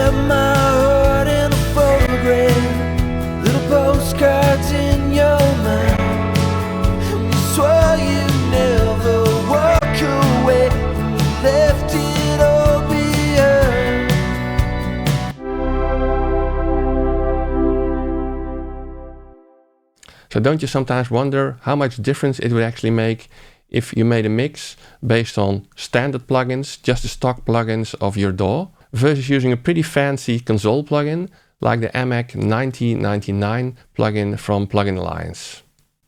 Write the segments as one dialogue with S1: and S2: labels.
S1: Wear my heart in a photograph, little postcards in your mind. And you swore you'd never walk away, and you left it all behind.
S2: So don't you sometimes wonder how much difference it would actually make if you made a mix based on standard plugins, just the stock plugins of your DAW, versus using a pretty fancy console plugin like the Amek 9099 plugin from Plugin Alliance?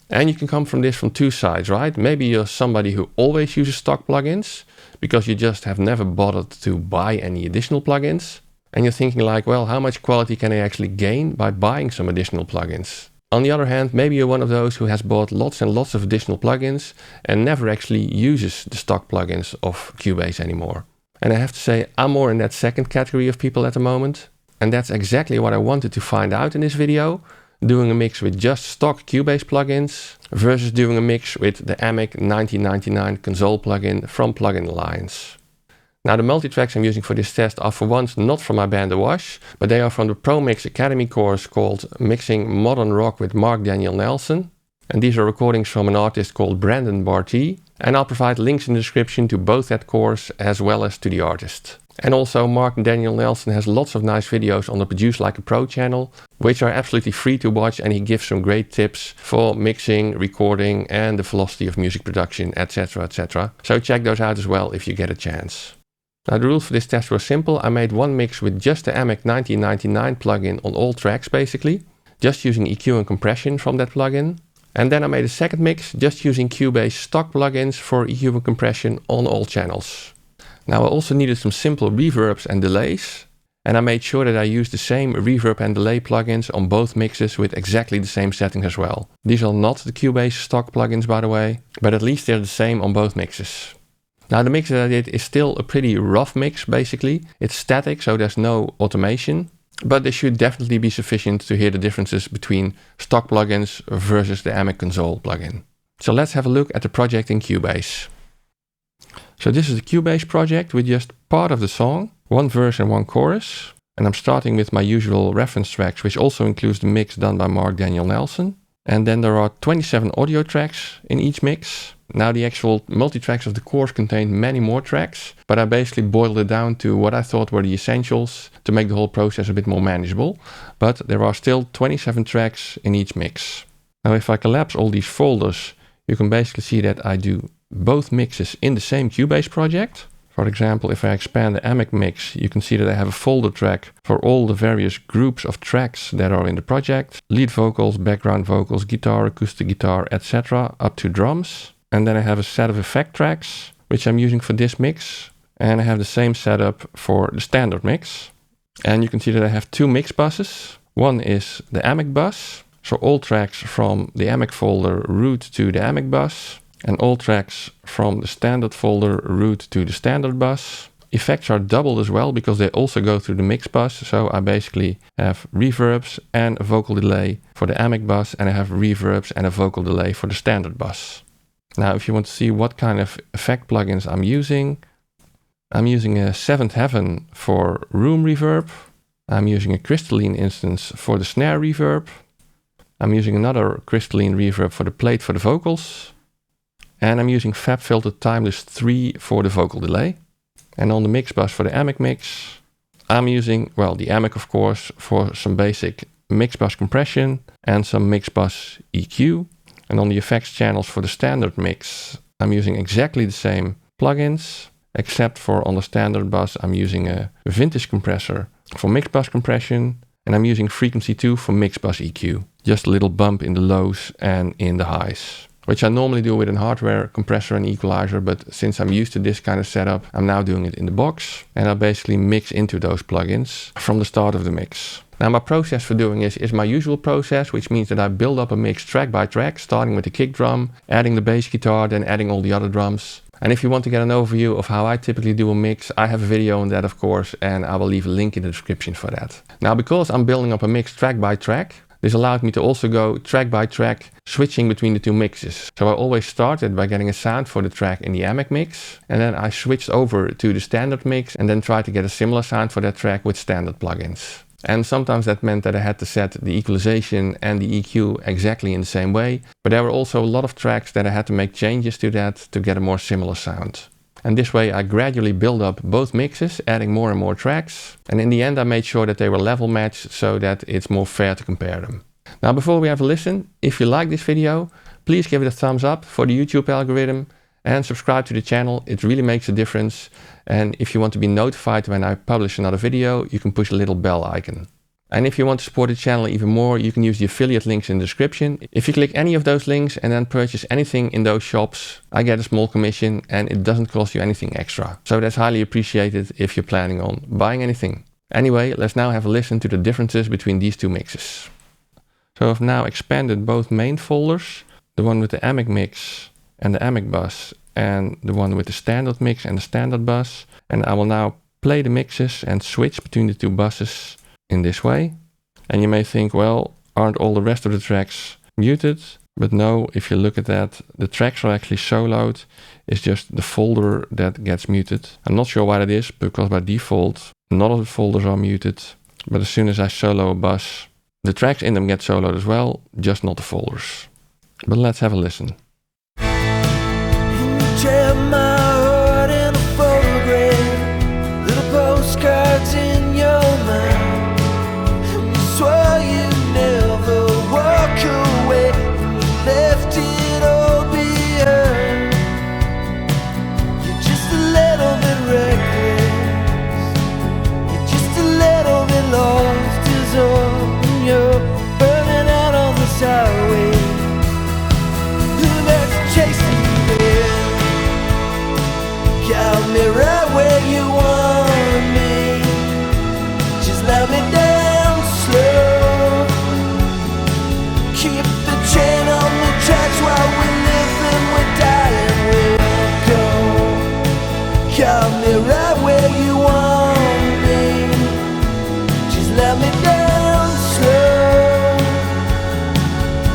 S2: And you can come from this from two sides, right? Maybe you're somebody who always uses stock plugins because you just have never bothered to buy any additional plugins. And you're thinking like, well, how much quality can I actually gain by buying some additional plugins? On the other hand, maybe you're one of those who has bought lots and lots of additional plugins and never actually uses the stock plugins of Cubase anymore. And I have to say, I'm more in that second category of people at the moment. And that's exactly what I wanted to find out in this video, doing a mix with just stock Cubase plugins versus doing a mix with the Amek 9099 console plugin from Plugin Alliance. Now the multitracks I'm using for this test are for once not from my band The Wash, but they are from the Pro Mix Academy course called Mixing Modern Rock with Mark Daniel Nelson. And these are recordings from an artist called Brandon Barty. And I'll provide links in the description to both that course as well as to the artist. And also Mark Daniel Nelson has lots of nice videos on the Produce Like a Pro channel, which are absolutely free to watch, and he gives some great tips for mixing, recording and the velocity of music production, etc, etc. So check those out as well if you get a chance. Now the rules for this test were simple. I made one mix with just the Amek 9099 plugin on all tracks basically, just using EQ and compression from that plugin. And then I made a second mix just using Cubase stock plugins for EQ and compression on all channels. Now I also needed some simple reverbs and delays, and I made sure that I used the same reverb and delay plugins on both mixes with exactly the same settings as well. These are not the Cubase stock plugins by the way, but at least they're the same on both mixes. Now the mix that I did is still a pretty rough mix basically. It's static, so there's no automation, but they should definitely be sufficient to hear the differences between stock plugins versus the Amek console plugin. So let's have a look at the project in Cubase. So this is the Cubase project with just part of the song, one verse and one chorus. And I'm starting with my usual reference tracks, which also includes the mix done by Mark Daniel Nelson. And then there are 27 audio tracks in each mix. Now the actual multi-tracks of the course contain many more tracks, but I basically boiled it down to what I thought were the essentials to make the whole process a bit more manageable. But there are still 27 tracks in each mix. Now if I collapse all these folders, you can basically see that I do both mixes in the same Cubase project. For example, if I expand the Amek mix, you can see that I have a folder track for all the various groups of tracks that are in the project. Lead vocals, background vocals, guitar, acoustic guitar, etc. up to drums. And then I have a set of effect tracks, which I'm using for this mix. And I have the same setup for the standard mix. And you can see that I have two mix buses. One is the Amek bus. So all tracks from the Amek folder route to the Amek bus. And all tracks from the standard folder route to the standard bus. Effects are doubled as well because they also go through the mix bus. So I basically have reverbs and a vocal delay for the Amek bus, and I have reverbs and a vocal delay for the standard bus. Now if you want to see what kind of effect plugins I'm using a Seventh Heaven for room reverb. I'm using a crystalline instance for the snare reverb. I'm using another crystalline reverb for the plate for the vocals. And I'm using FabFilter Timeless 3 for the vocal delay. And on the mix bus for the Amek mix, I'm using, well, the Amek of course, for some basic mix bus compression and some mix bus EQ. And on the effects channels for the standard mix, I'm using exactly the same plugins, except for on the standard bus, I'm using a vintage compressor for mix bus compression, and I'm using frequency 2 for mix bus EQ. Just a little bump in the lows and in the highs, which I normally do with a hardware compressor and equalizer, but since I'm used to this kind of setup, I'm now doing it in the box, and I basically mix into those plugins from the start of the mix. Now my process for doing this is my usual process, which means that I build up a mix track by track, starting with the kick drum, adding the bass guitar, then adding all the other drums. And if you want to get an overview of how I typically do a mix, I have a video on that of course, and I will leave a link in the description for that. Now because I'm building up a mix track by track, This allowed me to also go track by track, switching between the two mixes. So I always started by getting a sound for the track in the Amek mix, and then I switched over to the standard mix and then tried to get a similar sound for that track with standard plugins. And sometimes that meant that I had to set the equalization and the EQ exactly in the same way, but there were also a lot of tracks that I had to make changes to that to get a more similar sound. And this way I gradually built up both mixes, adding more and more tracks. And in the end I made sure that they were level matched so that it's more fair to compare them. Now before we have a listen, if you like this video, please give it a thumbs up for the YouTube algorithm and subscribe to the channel. It really makes a difference. And if you want to be notified when I publish another video, you can push the little bell icon. And if you want to support the channel even more, you can use the affiliate links in the description. If you click any of those links and then purchase anything in those shops, I get a small commission and it doesn't cost you anything extra. So that's highly appreciated if you're planning on buying anything. Anyway, let's now have a listen to the differences between these two mixes. So I've now expanded both main folders, the one with the Amek mix and the Amek bus, and the one with the standard mix and the standard bus. And I will now play the mixes and switch between the two buses in this way. And you may think, well, aren't all the rest of the tracks muted? But no, if you look at that, the tracks are actually soloed. It's just the folder that gets muted. I'm not sure why that is, because by default, none of the folders are muted. But as soon as I solo a bus, the tracks in them get soloed as well, just not the folders. But let's have a listen.
S1: Jam my heart in a photograph, little postcards in your mind. And you swore you'd never walk away, and you left it all behind. You're just a little bit reckless, you're just a little bit lost is all. And you're burning out on this highway, that's chasing you there. Got me right where you want me, just let me down slow. Keep the chain on the tracks while we live and we're dying, we'll go. Got me right where you want me, just let me down slow.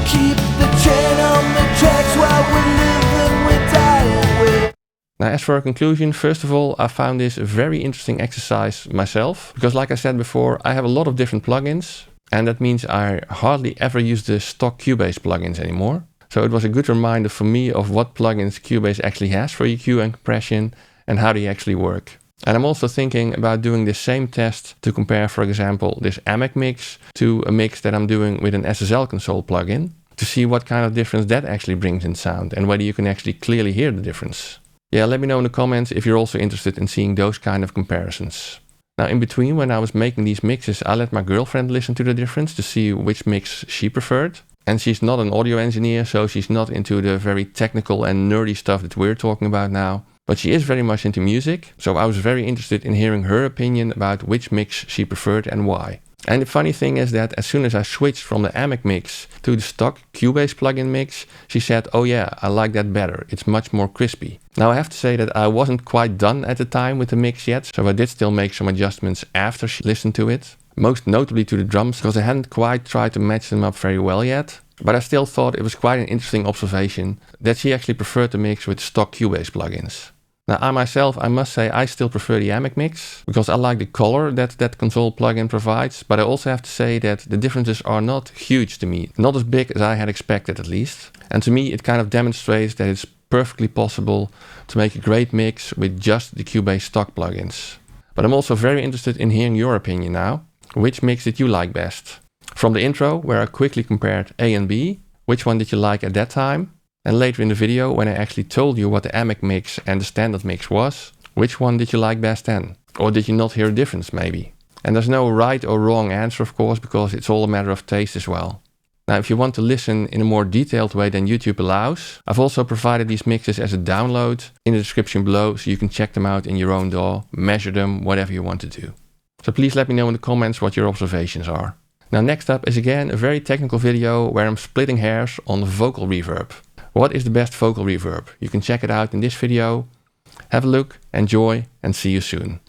S1: Keep the chain on the tracks while we live and we're dying, we'll.
S2: Now, as for a conclusion, first of all, I found this a very interesting exercise myself, because like I said before, I have a lot of different plugins, and that means I hardly ever use the stock Cubase plugins anymore. So it was a good reminder for me of what plugins Cubase actually has for EQ and compression, and how they actually work. And I'm also thinking about doing the same test to compare, for example, this Amek mix to a mix that I'm doing with an SSL console plugin, to see what kind of difference that actually brings in sound, and whether you can actually clearly hear the difference. Yeah, let me know in the comments if you're also interested in seeing those kind of comparisons. Now in between, when I was making these mixes, I let my girlfriend listen to the difference to see which mix she preferred. And she's not an audio engineer, so she's not into the very technical and nerdy stuff that we're talking about now. But she is very much into music, so I was very interested in hearing her opinion about which mix she preferred and why. And the funny thing is that as soon as I switched from the Amek mix to the stock Cubase plugin mix, she said, oh yeah, I like that better. It's much more crispy. Now I have to say that I wasn't quite done at the time with the mix yet, so I did still make some adjustments after she listened to it. Most notably to the drums, because I hadn't quite tried to match them up very well yet. But I still thought it was quite an interesting observation that she actually preferred the mix with stock Cubase plugins. Now I myself, I must say I still prefer the Amek mix, because I like the color that that console plugin provides, but I also have to say that the differences are not huge to me, not as big as I had expected at least. And to me it kind of demonstrates that it's perfectly possible to make a great mix with just the Cubase stock plugins. But I'm also very interested in hearing your opinion now. Which mix did you like best? From the intro, where I quickly compared A and B, which one did you like at that time? And later in the video, when I actually told you what the Amek mix and the standard mix was, which one did you like best then? Or did you not hear a difference maybe? And there's no right or wrong answer, of course, because it's all a matter of taste as well. Now, if you want to listen in a more detailed way than YouTube allows, I've also provided these mixes as a download in the description below, so you can check them out in your own DAW, measure them, whatever you want to do. So please let me know in the comments what your observations are. Now next up is again a very technical video where I'm splitting hairs on vocal reverb. What is the best vocal reverb? You can check it out in this video. Have a look, enjoy, and see you soon.